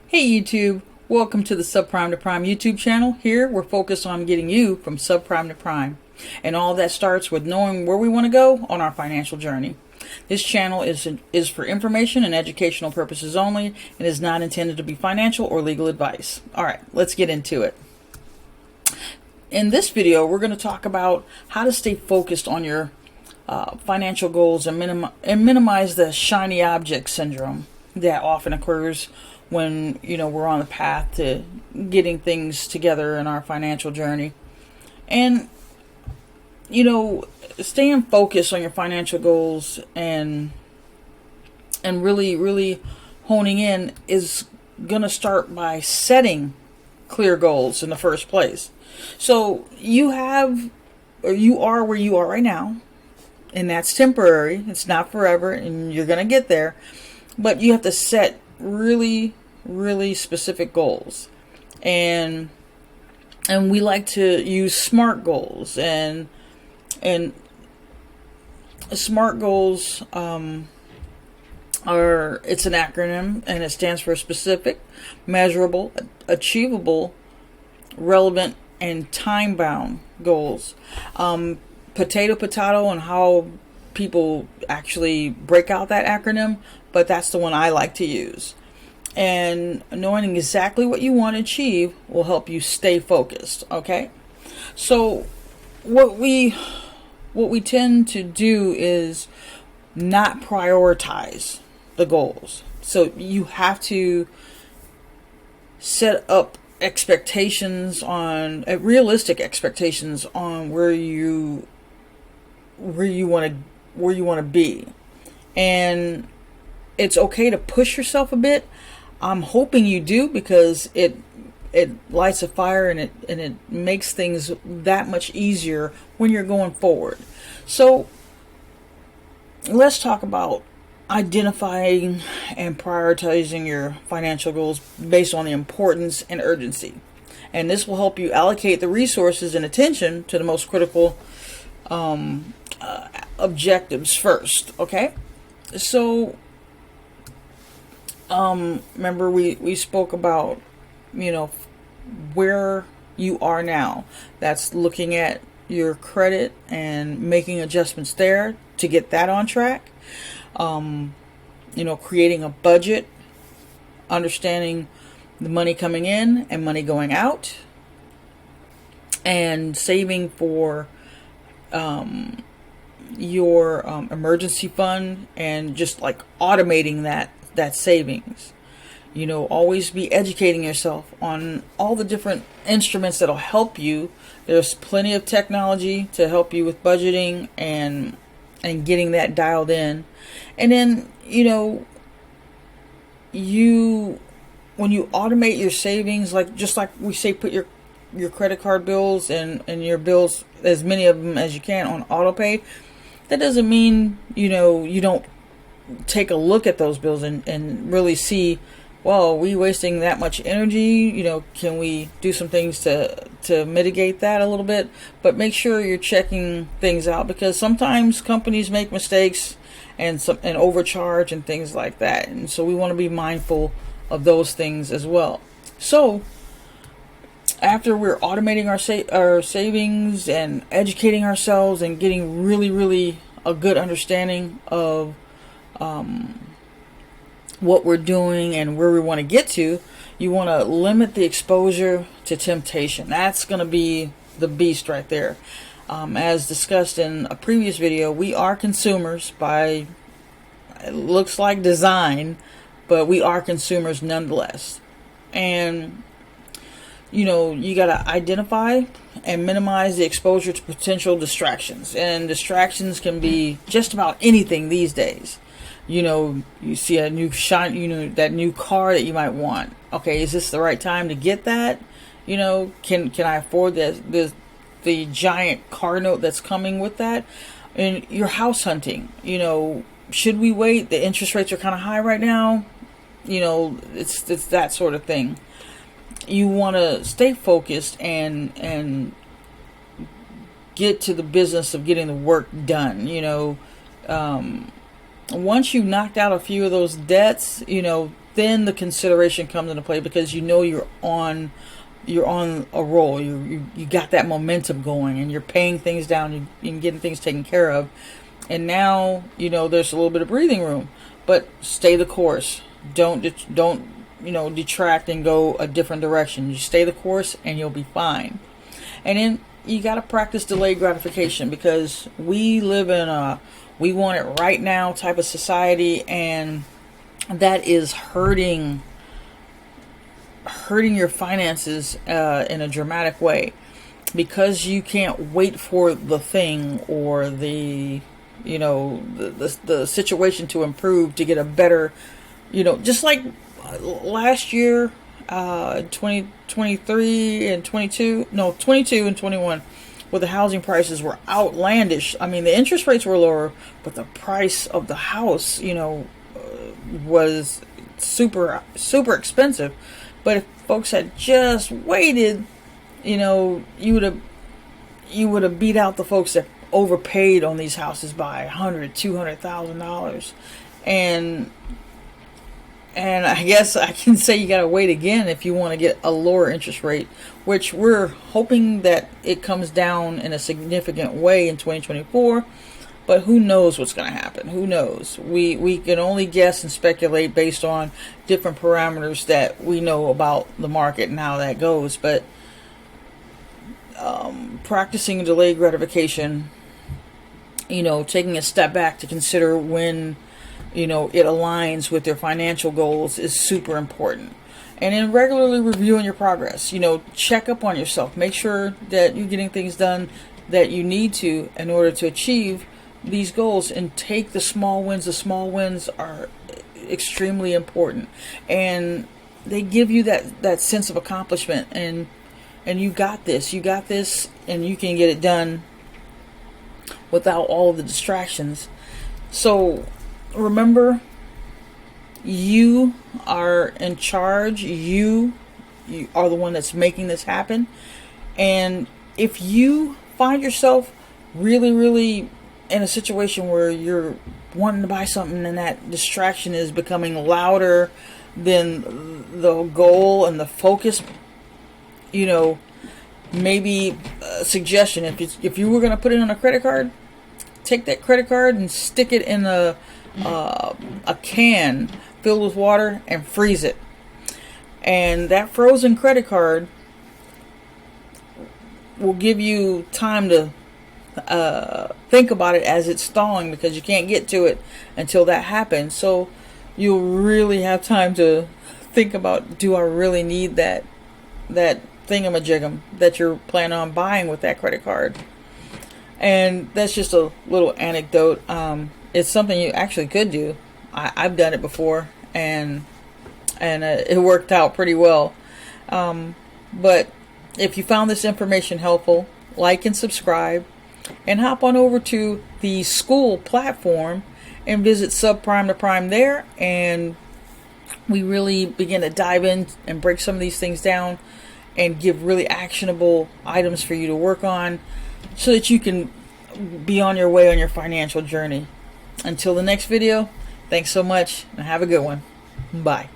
Hey YouTube, welcome to the Subprime to Prime YouTube channel. Here we're focused on getting you from subprime to prime. And all that starts with knowing where we want to go on our financial journey. This channel is for information and educational purposes only and is not intended to be financial or legal advice. Alright, let's get into it. In this video, we're going to talk about how to stay focused on your financial goals and minimize the shiny object syndrome that often occurs when we're on the path to getting things together in our financial journey. And staying focused on your financial goals and really honing in is gonna start by setting clear goals in the first place. So you are where you are right now, and that's temporary. It's not forever, and you're gonna get there, but you have to set really specific goals. And we like to use SMART goals, and SMART goals it's an acronym, and it stands for specific, measurable, achievable, relevant, and time-bound goals. Potato on how people actually break out that acronym, but that's the one I like to use. And knowing exactly what you want to achieve will help you stay focused. Okay, so what we tend to do is not prioritize the goals. So you have to set up expectations on realistic expectations on where you want to be, and it's okay to push yourself a bit. I'm hoping you do, because it lights a fire, and it makes things that much easier when you're going forward. So let's talk about identifying and prioritizing your financial goals based on the importance and urgency. And this will help you allocate the resources and attention to the most critical objectives first. Okay, so remember we spoke about where you are now. That's looking at your credit and making adjustments there to get that on track. Creating a budget, understanding the money coming in and money going out, and saving for your emergency fund, and just like automating that savings. Always be educating yourself on all the different instruments that'll help you. There's plenty of technology to help you with budgeting and getting that dialed in. And then when you automate your savings, just like we say, put your credit card bills and your bills, as many of them as you can, on auto pay. That doesn't mean you don't take a look at those bills and really see, well, are we wasting that much energy? Can we do some things to mitigate that a little bit? But make sure you're checking things out, because sometimes companies make mistakes and overcharge and things like that. And so we want to be mindful of those things as well. So after we're automating our savings and educating ourselves and getting really a good understanding of what we're doing and where we want to get to, you want to limit the exposure to temptation. That's going to be the beast right there. As discussed in a previous video, we are consumers by, it looks like, design, but we are consumers nonetheless. And you got to identify and minimize the exposure to potential distractions. And distractions can be just about anything these days. You see a new that new car that you might want. Okay, is this the right time to get that? Can I afford the giant car note that's coming with that? And you're house hunting. Should we wait? The interest rates are kind of high right now. It's that sort of thing. You want to stay focused and get to the business of getting the work done. Once you've knocked out a few of those debts, then the consideration comes into play, because you know you're on a roll. You got that momentum going, and you're paying things down, you're getting things taken care of, and now there's a little bit of breathing room. But stay the course. Don't detract and go a different direction. You stay the course, and you'll be fine. And then you got to practice delayed gratification, because we live in a we want it right now type of society, and that is hurting your finances in a dramatic way, because you can't wait for the thing or the situation to improve to get a better, just like last year, 2023 and 22 and 21, where the housing prices were outlandish. I mean, the interest rates were lower, but the price of the house, was super expensive. But if folks had just waited, you would have beat out the folks that overpaid on these houses by $100,000-$200,000. And I guess I can say you got to wait again if you want to get a lower interest rate, which we're hoping that it comes down in a significant way in 2024. But who knows what's going to happen? Who knows? We can only guess and speculate based on different parameters that we know about the market and how that goes. But practicing delayed gratification, taking a step back to consider when, it aligns with their financial goals is super important. And then regularly reviewing your progress. Check up on yourself. Make sure that you're getting things done that you need to in order to achieve these goals, and take the small wins. The small wins are extremely important, and they give you that sense of accomplishment, and you got this, and you can get it done without all of the distractions. So remember, you are in charge. You are the one that's making this happen. And if you find yourself really in a situation where you're wanting to buy something, and that distraction is becoming louder than the goal and the focus, maybe a suggestion, if you were going to put it on a credit card, take that credit card and stick it in a can filled with water and freeze it. And that frozen credit card will give you time to think about it as it's thawing, because you can't get to it until that happens. So you'll really have time to think about, do I really need that thingamajigam that you're planning on buying with that credit card? And that's just a little anecdote. It's something you actually could do. I've done it before, and it worked out pretty well. But if you found this information helpful, like and subscribe, and hop on over to the school platform and visit Subprime to Prime there, and we really begin to dive in and break some of these things down and give really actionable items for you to work on, so that you can be on your way on your financial journey. Until the next video, thanks so much, and have a good one. Bye.